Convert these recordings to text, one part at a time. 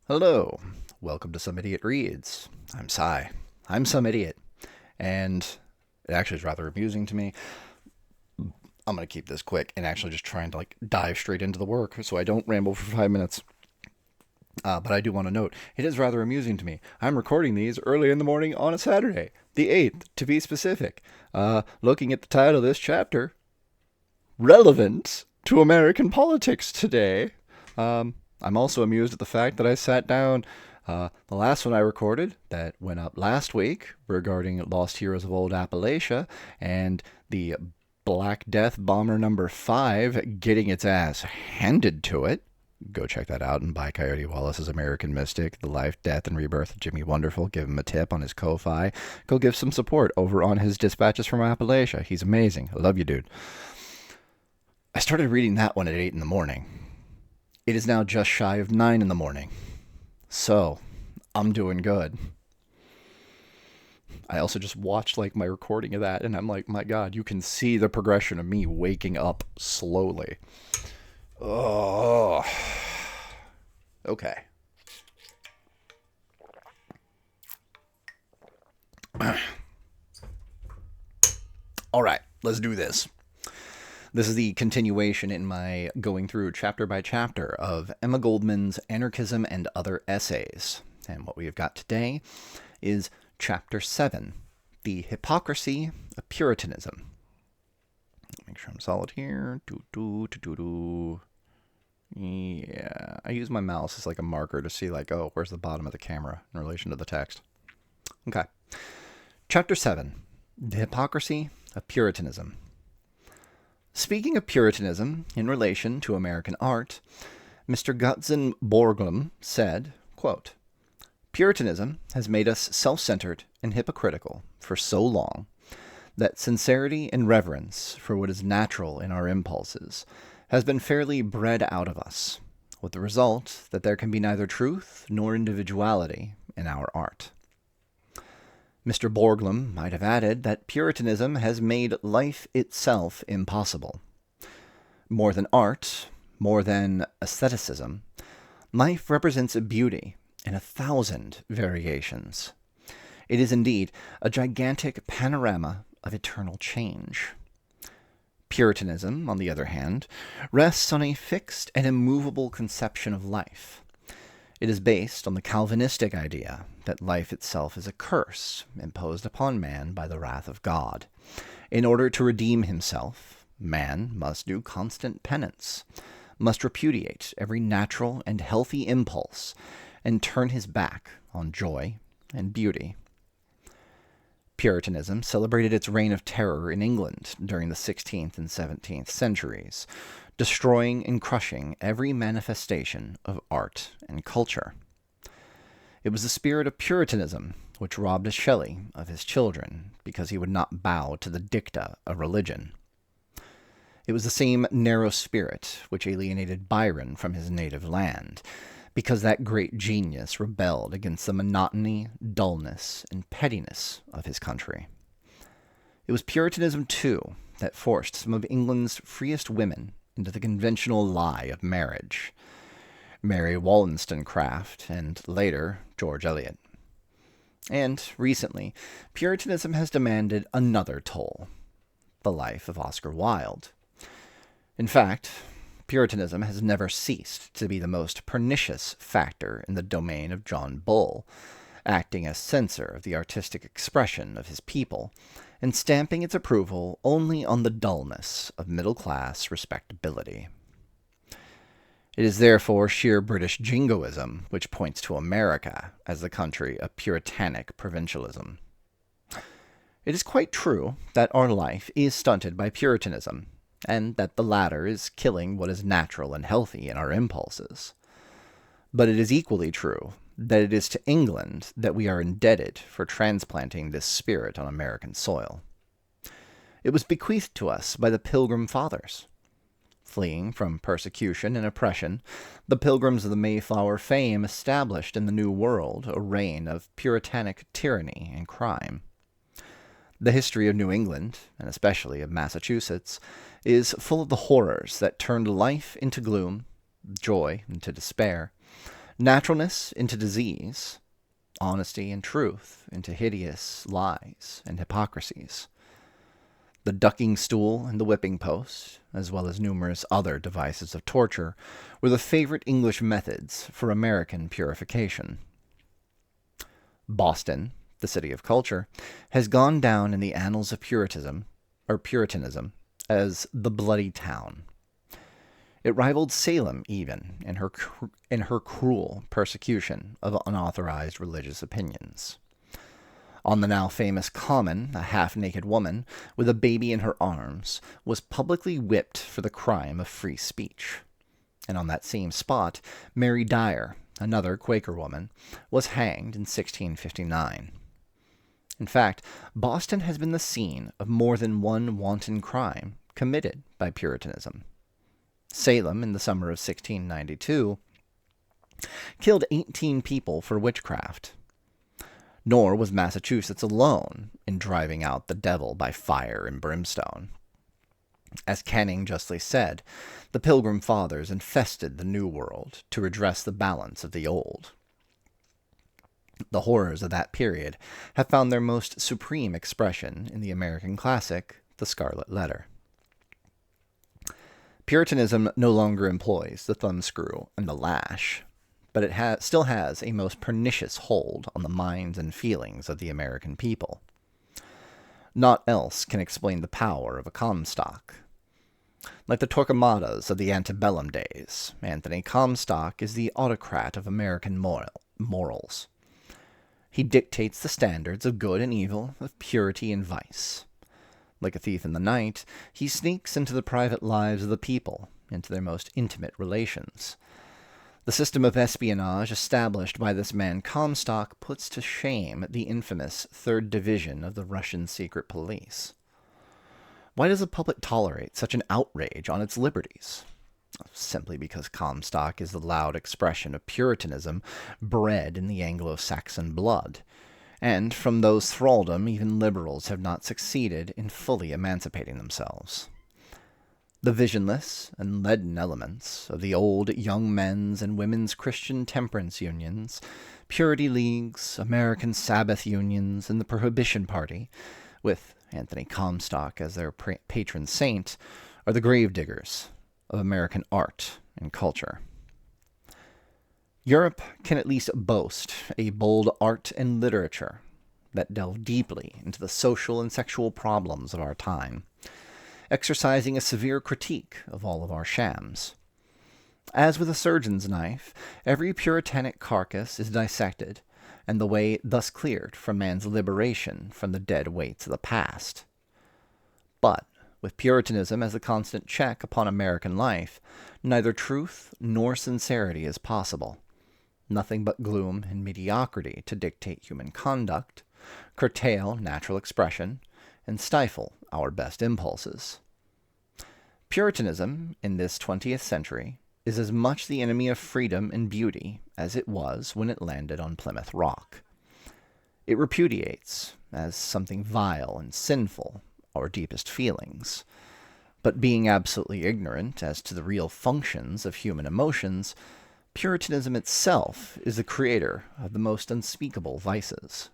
Hello, welcome to Some Idiot Reads. I'm Cy. I'm some idiot, and it actually is rather amusing to me. I'm going to keep this quick and actually just trying to dive straight into the work so I don't ramble for 5 minutes. But I do want to note, it is rather amusing to me. I'm recording these early in the morning on a Saturday, the 8th, to be specific. Looking at the title of this chapter, Relevant to American Politics Today. I'm also amused at the fact that I sat down. The last one I recorded that went up last week regarding Lost Heroes of Old Appalachia and the Black Death Bomber number 5 getting its ass handed to it. Go check that out and buy Coyote Wallace's American Mystic, The Life, Death, and Rebirth of Jimmy Wonderful. Give him a tip on his Ko-Fi. Go give some support over on his Dispatches from Appalachia. He's amazing. I love you, dude. I started reading that one at 8 in the morning. It is now just shy of 9 in the morning. So, I'm doing good. I also just watched my recording of that, and I'm like, my God, you can see the progression of me waking up slowly. Oh. Okay. All right, let's do this. This is the continuation in my going through chapter by chapter of Emma Goldman's Anarchism and Other Essays. And what we have got today is chapter 7, The Hypocrisy of Puritanism. Make sure I'm solid here. Yeah, I use my mouse as a marker to see oh, where's the bottom of the camera in relation to the text. Okay. Chapter 7, The Hypocrisy of Puritanism. Speaking of Puritanism in relation to American art, Mr. Gutzon Borglum said, quote, Puritanism has made us self-centered and hypocritical for so long that sincerity and reverence for what is natural in our impulses has been fairly bred out of us, with the result that there can be neither truth nor individuality in our art. Mr. Borglum might have added that Puritanism has made life itself impossible. More than art, more than aestheticism, life represents a beauty in 1,000 variations. It is indeed a gigantic panorama of eternal change. Puritanism, on the other hand, rests on a fixed and immovable conception of life. It is based on the Calvinistic idea that life itself is a curse imposed upon man by the wrath of God. In order to redeem himself, man must do constant penance, must repudiate every natural and healthy impulse, and turn his back on joy and beauty. Puritanism celebrated its reign of terror in England during the 16th and 17th centuries, destroying and crushing every manifestation of art and culture. It was the spirit of Puritanism which robbed Shelley of his children because he would not bow to the dicta of religion. It was the same narrow spirit which alienated Byron from his native land, because that great genius rebelled against the monotony, dullness, and pettiness of his country. It was Puritanism, too, that forced some of England's freest women into the conventional lie of marriage. Mary Wollstonecraft, and later, George Eliot. And, recently, Puritanism has demanded another toll, the life of Oscar Wilde. In fact, Puritanism has never ceased to be the most pernicious factor in the domain of John Bull, acting as censor of the artistic expression of his people, and stamping its approval only on the dullness of middle-class respectability. It is therefore sheer British jingoism which points to America as the country of puritanic provincialism. It is quite true that our life is stunted by Puritanism, and that the latter is killing what is natural and healthy in our impulses. But it is equally true that it is to England that we are indebted for transplanting this spirit on American soil. It was bequeathed to us by the Pilgrim Fathers. Fleeing from persecution and oppression, the Pilgrims of the Mayflower fame established in the New World a reign of puritanic tyranny and crime. The history of New England, and especially of Massachusetts, is full of the horrors that turned life into gloom, joy into despair, Naturalness into disease, honesty and truth into hideous lies and hypocrisies. The ducking stool and the whipping post, as well as numerous other devices of torture, were the favorite English methods for American purification. Boston, the city of culture, has gone down in the annals of Puritanism as the bloody town. It rivaled Salem even in her cruel persecution of unauthorized religious opinions. On the now famous Common, a half-naked woman with a baby in her arms was publicly whipped for the crime of free speech. And on that same spot, Mary Dyer, another Quaker woman, was hanged in 1659. In fact, Boston has been the scene of more than one wanton crime committed by Puritanism. Salem, in the summer of 1692, killed 18 people for witchcraft. Nor was Massachusetts alone in driving out the devil by fire and brimstone. As Canning justly said, the Pilgrim Fathers infested the New World to redress the balance of the Old. The horrors of that period have found their most supreme expression in the American classic, The Scarlet Letter. Puritanism no longer employs the thumbscrew and the lash, but it still has a most pernicious hold on the minds and feelings of the American people. Naught else can explain the power of a Comstock. Like the Torquemadas of the antebellum days, Anthony Comstock is the autocrat of American morals. He dictates the standards of good and evil, of purity and vice. Like a thief in the night, he sneaks into the private lives of the people, into their most intimate relations. The system of espionage established by this man Comstock puts to shame the infamous Third Division of the Russian secret police. Why does the public tolerate such an outrage on its liberties? Simply because Comstock is the loud expression of Puritanism bred in the Anglo-Saxon blood, and from those thraldom even liberals have not succeeded in fully emancipating themselves. The visionless and leaden elements of the old young men's and women's Christian temperance unions, purity leagues, American Sabbath unions, and the Prohibition Party, with Anthony Comstock as their patron saint, are the gravediggers of American art and culture. Europe can at least boast a bold art and literature that delve deeply into the social and sexual problems of our time, exercising a severe critique of all of our shams. As with a surgeon's knife, every puritanic carcass is dissected, and the way thus cleared for man's liberation from the dead weights of the past. But, with Puritanism as a constant check upon American life, neither truth nor sincerity is possible. Nothing but gloom and mediocrity to dictate human conduct, curtail natural expression, and stifle our best impulses. Puritanism, in this 20th century, is as much the enemy of freedom and beauty as it was when it landed on Plymouth Rock. It repudiates, as something vile and sinful, our deepest feelings. But being absolutely ignorant as to the real functions of human emotions, Puritanism itself is the creator of the most unspeakable vices.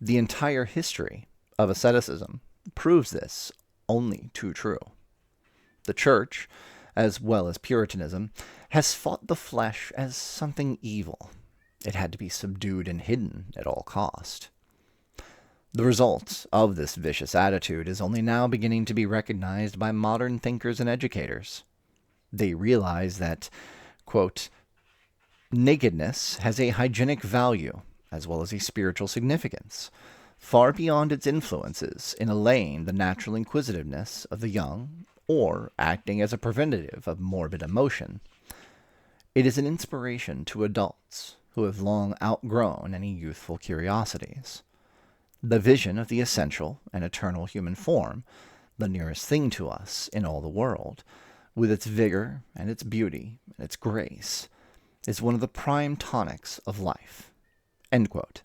The entire history of asceticism proves this only too true. The Church, as well as Puritanism, has fought the flesh as something evil. It had to be subdued and hidden at all cost. The result of this vicious attitude is only now beginning to be recognized by modern thinkers and educators. They realize that, quote, nakedness has a hygienic value as well as a spiritual significance, far beyond its influences in allaying the natural inquisitiveness of the young or acting as a preventative of morbid emotion. It is an inspiration to adults who have long outgrown any youthful curiosities. The vision of the essential and eternal human form, the nearest thing to us in all the world, with its vigor and its beauty and its grace, is one of the prime tonics of life. End quote.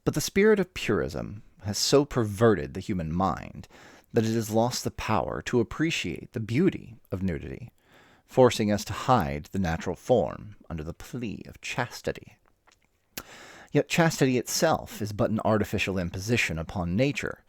But the spirit of purism has so perverted the human mind that it has lost the power to appreciate the beauty of nudity, forcing us to hide the natural form under the plea of chastity. Yet chastity itself is but an artificial imposition upon nature,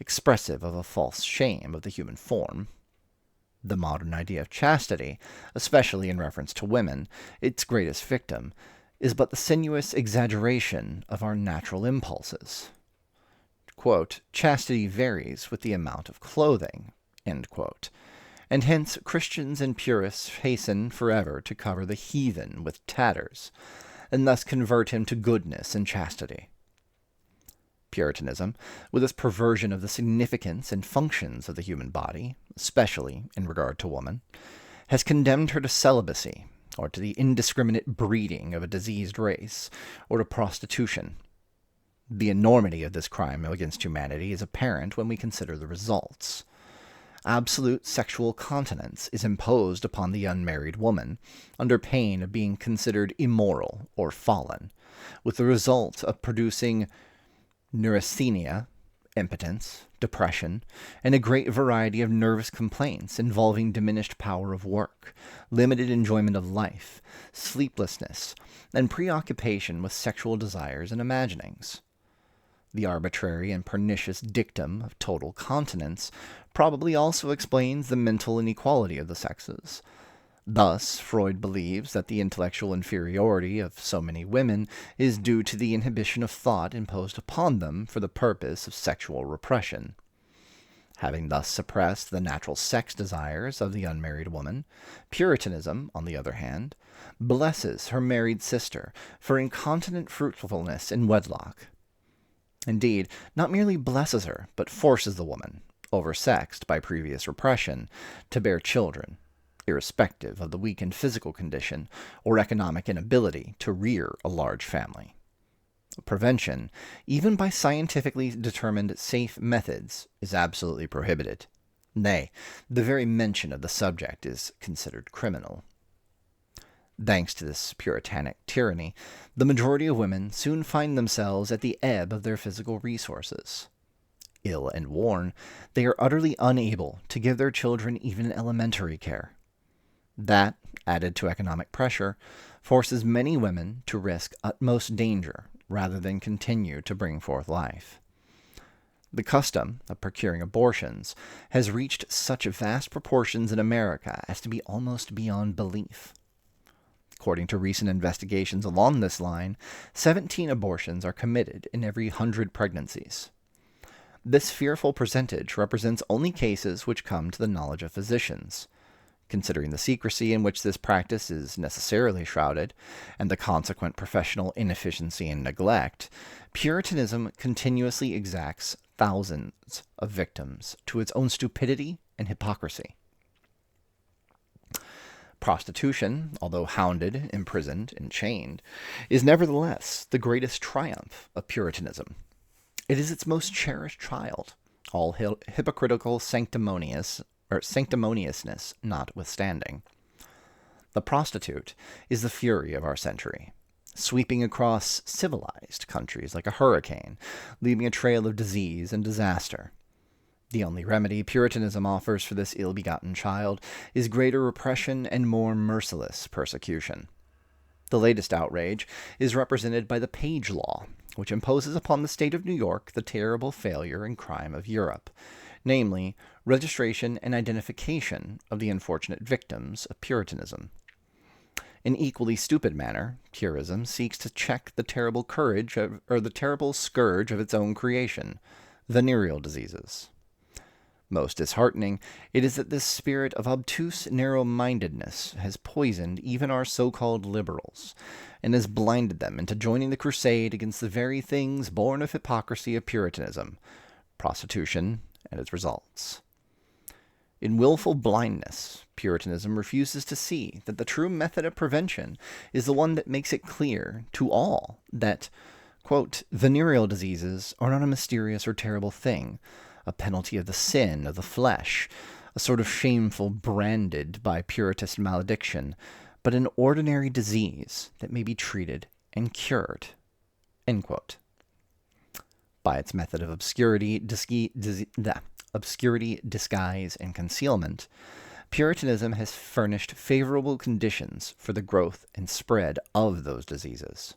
expressive of a false shame of the human form. The modern idea of chastity, especially in reference to women, its greatest victim, is but the sinuous exaggeration of our natural impulses. Quote, chastity varies with the amount of clothing, end quote, and hence Christians and purists hasten forever to cover the heathen with tatters, and thus convert him to goodness and chastity. Puritanism, with its perversion of the significance and functions of the human body, especially in regard to woman, has condemned her to celibacy, or to the indiscriminate breeding of a diseased race, or to prostitution. The enormity of this crime against humanity is apparent when we consider the results. Absolute sexual continence is imposed upon the unmarried woman, under pain of being considered immoral or fallen, with the result of producing neurasthenia, impotence, depression, and a great variety of nervous complaints involving diminished power of work, limited enjoyment of life, sleeplessness, and preoccupation with sexual desires and imaginings. The arbitrary and pernicious dictum of total continence probably also explains the mental inequality of the sexes. Thus, Freud believes that the intellectual inferiority of so many women is due to the inhibition of thought imposed upon them for the purpose of sexual repression. Having thus suppressed the natural sex desires of the unmarried woman, Puritanism, on the other hand, blesses her married sister for incontinent fruitfulness in wedlock. Indeed, not merely blesses her, but forces the woman, oversexed by previous repression, to bear children, irrespective of the weakened physical condition or economic inability to rear a large family. Prevention, even by scientifically determined safe methods, is absolutely prohibited. Nay, the very mention of the subject is considered criminal. Thanks to this puritanic tyranny, the majority of women soon find themselves at the ebb of their physical resources. Ill and worn, they are utterly unable to give their children even elementary care. That, added to economic pressure, forces many women to risk utmost danger rather than continue to bring forth life. The custom of procuring abortions has reached such vast proportions in America as to be almost beyond belief. According to recent investigations along this line, 17 abortions are committed in every 100 pregnancies. This fearful percentage represents only cases which come to the knowledge of physicians. Considering the secrecy in which this practice is necessarily shrouded, and the consequent professional inefficiency and neglect, Puritanism continuously exacts thousands of victims to its own stupidity and hypocrisy. Prostitution, although hounded, imprisoned, and chained, is nevertheless the greatest triumph of Puritanism. It is its most cherished child, all hypocritical sanctimoniousness notwithstanding. The prostitute is the fury of our century, sweeping across civilized countries like a hurricane, leaving a trail of disease and disaster. The only remedy Puritanism offers for this ill-begotten child is greater repression and more merciless persecution. The latest outrage is represented by the Page Law, which imposes upon the state of New York the terrible failure and crime of Europe, namely, registration and identification of the unfortunate victims of Puritanism. In equally stupid manner, Purism seeks to check the terrible scourge of its own creation, venereal diseases. Most disheartening, it is that this spirit of obtuse narrow-mindedness has poisoned even our so-called liberals, and has blinded them into joining the crusade against the very things born of hypocrisy of Puritanism, prostitution, and its results. In willful blindness, Puritanism refuses to see that the true method of prevention is the one that makes it clear to all that, quote, venereal diseases are not a mysterious or terrible thing, a penalty of the sin of the flesh, a sort of shameful branded by Puritist malediction, but an ordinary disease that may be treated and cured, end quote. By its method of obscurity, disguise, and concealment, Puritanism has furnished favorable conditions for the growth and spread of those diseases.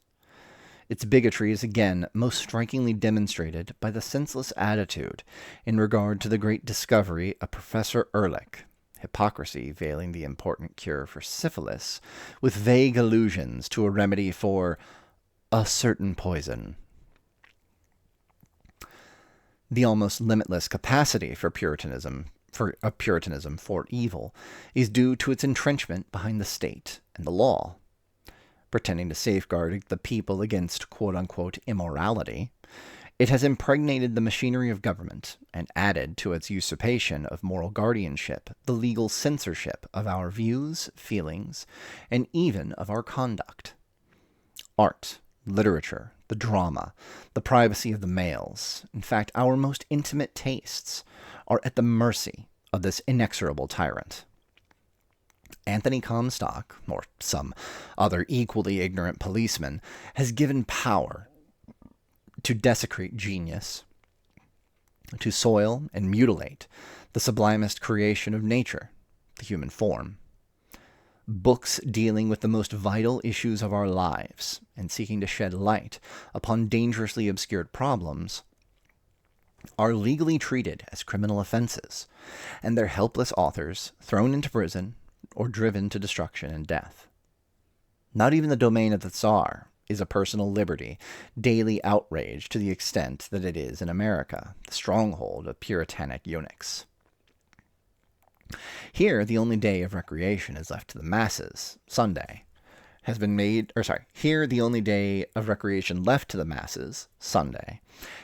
Its bigotry is again most strikingly demonstrated by the senseless attitude in regard to the great discovery of Professor Ehrlich, hypocrisy veiling the important cure for syphilis with vague allusions to a remedy for a certain poison. The almost limitless capacity for Puritanism for evil is due to its entrenchment behind the state and the law. Pretending to safeguard the people against quote-unquote immorality, it has impregnated the machinery of government and added to its usurpation of moral guardianship the legal censorship of our views, feelings, and even of our conduct. Art, literature, the drama, the privacy of the mails, in fact, our most intimate tastes, are at the mercy of this inexorable tyrant. Anthony Comstock, or some other equally ignorant policeman, has given power to desecrate genius, to soil and mutilate the sublimest creation of nature, the human form. Books dealing with the most vital issues of our lives and seeking to shed light upon dangerously obscured problems are legally treated as criminal offenses, and their helpless authors thrown into prison or driven to destruction and death. Not even the domain of the Tsar is a personal liberty daily outraged to the extent that it is in America, the stronghold of puritanic eunuchs. Here, the only day of recreation is left to the masses, Sunday, here the only day of recreation left to the masses, Sunday,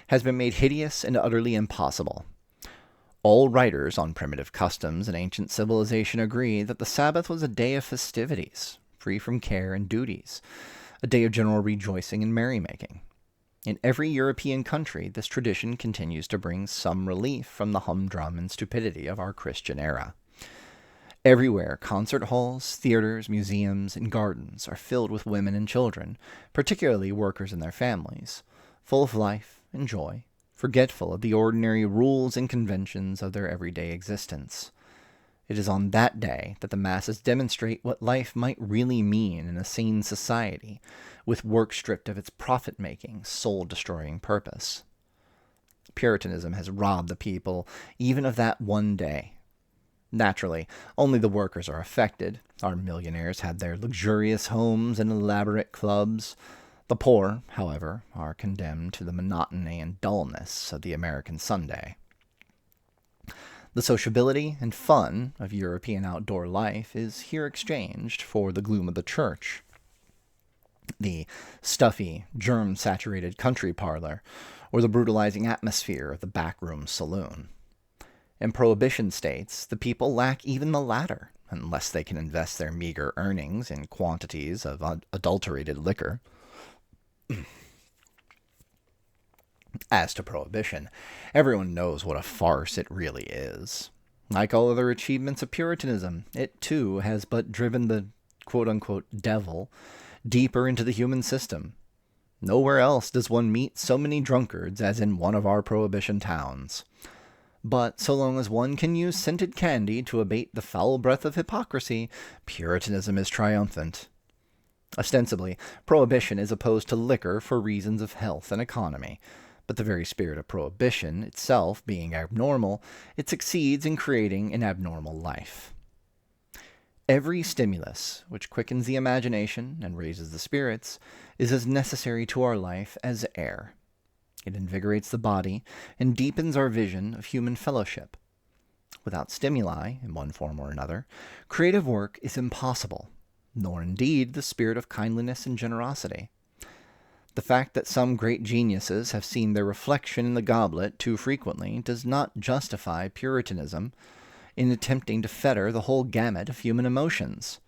has been made hideous and utterly impossible. All writers on primitive customs and ancient civilization agree that the Sabbath was a day of festivities, free from care and duties, a day of general rejoicing and merrymaking. In every European country, this tradition continues to bring some relief from the humdrum and stupidity of our Christian era. Everywhere, concert halls, theaters, museums, and gardens are filled with women and children, particularly workers and their families, full of life and joy, forgetful of the ordinary rules and conventions of their everyday existence. It is on that day that the masses demonstrate what life might really mean in a sane society, with work stripped of its profit-making, soul-destroying purpose. Puritanism has robbed the people even of that one day. Naturally, only the workers are affected. Our millionaires had their luxurious homes and elaborate clubs. The poor, however, are condemned to the monotony and dullness of the American Sunday. The sociability and fun of European outdoor life is here exchanged for the gloom of the church. The stuffy, germ-saturated country parlor, or the brutalizing atmosphere of the backroom saloon. In prohibition states, the people lack even the latter, unless they can invest their meager earnings in quantities of adulterated liquor. As to prohibition, everyone knows what a farce it really is. Like all other achievements of Puritanism, it too has but driven the quote-unquote devil deeper into the human system. Nowhere else does one meet so many drunkards as in one of our prohibition towns. But so long as one can use scented candy to abate the foul breath of hypocrisy, Puritanism is triumphant. Ostensibly, prohibition is opposed to liquor for reasons of health and economy, but the very spirit of prohibition itself being abnormal, it succeeds in creating an abnormal life. Every stimulus which quickens the imagination and raises the spirits is as necessary to our life as air. It invigorates the body and deepens our vision of human fellowship. Without stimuli, in one form or another, creative work is impossible, nor indeed the spirit of kindliness and generosity. The fact that some great geniuses have seen their reflection in the goblet too frequently does not justify Puritanism in attempting to fetter the whole gamut of human emotions.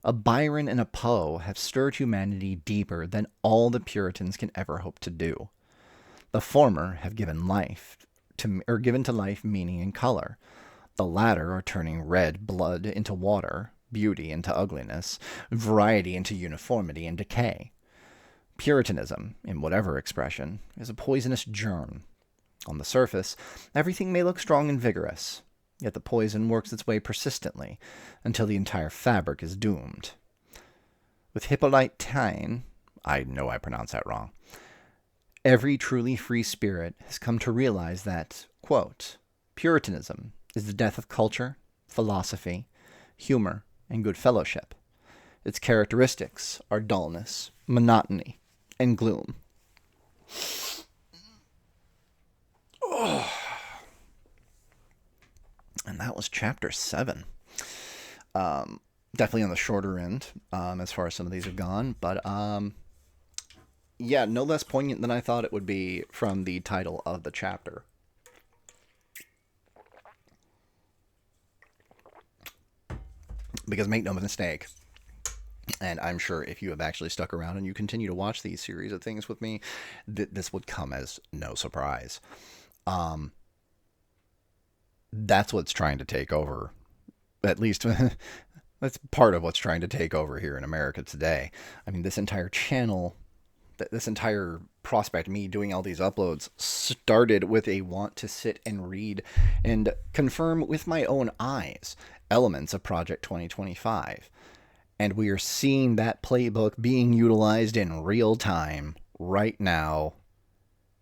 A Byron and a Poe have stirred humanity deeper than all the Puritans can ever hope to do. The former have given to life meaning and color. The latter are turning red blood into water, beauty into ugliness, variety into uniformity and decay. Puritanism, in whatever expression, is a poisonous germ. On the surface, everything may look strong and vigorous. yet the poison works its way persistently until the entire fabric is doomed. With Hippolytine, I know I pronounced that wrong, every truly free spirit has come to realize that, quote, Puritanism is the death of culture, philosophy, humor, and good fellowship. Its characteristics are dullness, monotony, and gloom. Oh. And that was chapter 7. Definitely on the shorter end as far as some of these have gone. But yeah, no less poignant than I thought it would be from the title of the chapter. Because make no mistake, and I'm sure if you have actually stuck around and you continue to watch these series of things with me, this would come as no surprise. That's what's trying to take over. At least that's part of what's trying to take over here in America today. I mean, this entire channel, this entire prospect, me doing all these uploads, started with a want to sit and read and confirm with my own eyes elements of Project 2025. And we are seeing that playbook being utilized in real time right now,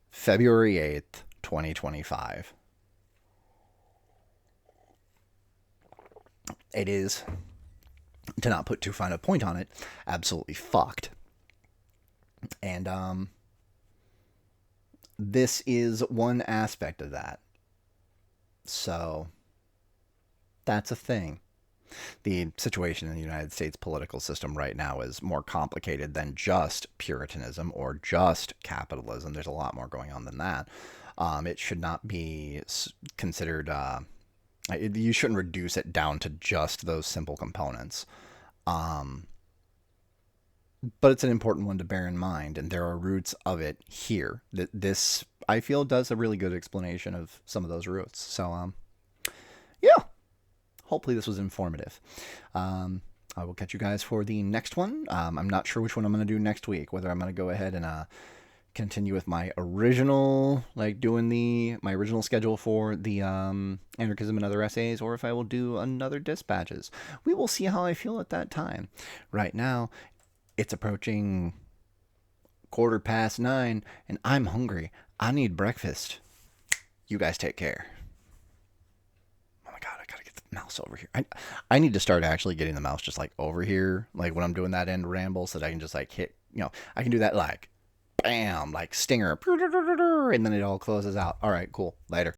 February 8th, 2025. It is, to not put too fine a point on it, absolutely fucked. And this is one aspect of that. So that's a thing. The situation in the United States political system right now is more complicated than just Puritanism or just capitalism. There's a lot more going on than that. It should not be considered... you shouldn't reduce it down to just those simple components. But it's an important one to bear in mind, and there are roots of it here. This, I feel, does a really good explanation of some of those roots. So, yeah. Hopefully this was informative. I will catch you guys for the next one. I'm not sure which one I'm going to do next week, whether I'm going to go ahead and continue with my original, like doing my original schedule for the Anarchism and Other Essays, or if I will do another Dispatches. We will see how I feel at that time. Right now, it's approaching 9:15, and I'm hungry. I need breakfast. You guys take care. Oh my God, I gotta get the mouse over here. I need to start actually getting the mouse just like over here, like when I'm doing that end ramble, so that I can just like hit, I can do that like bam, like stinger, and then it all closes out. All right, cool. Later.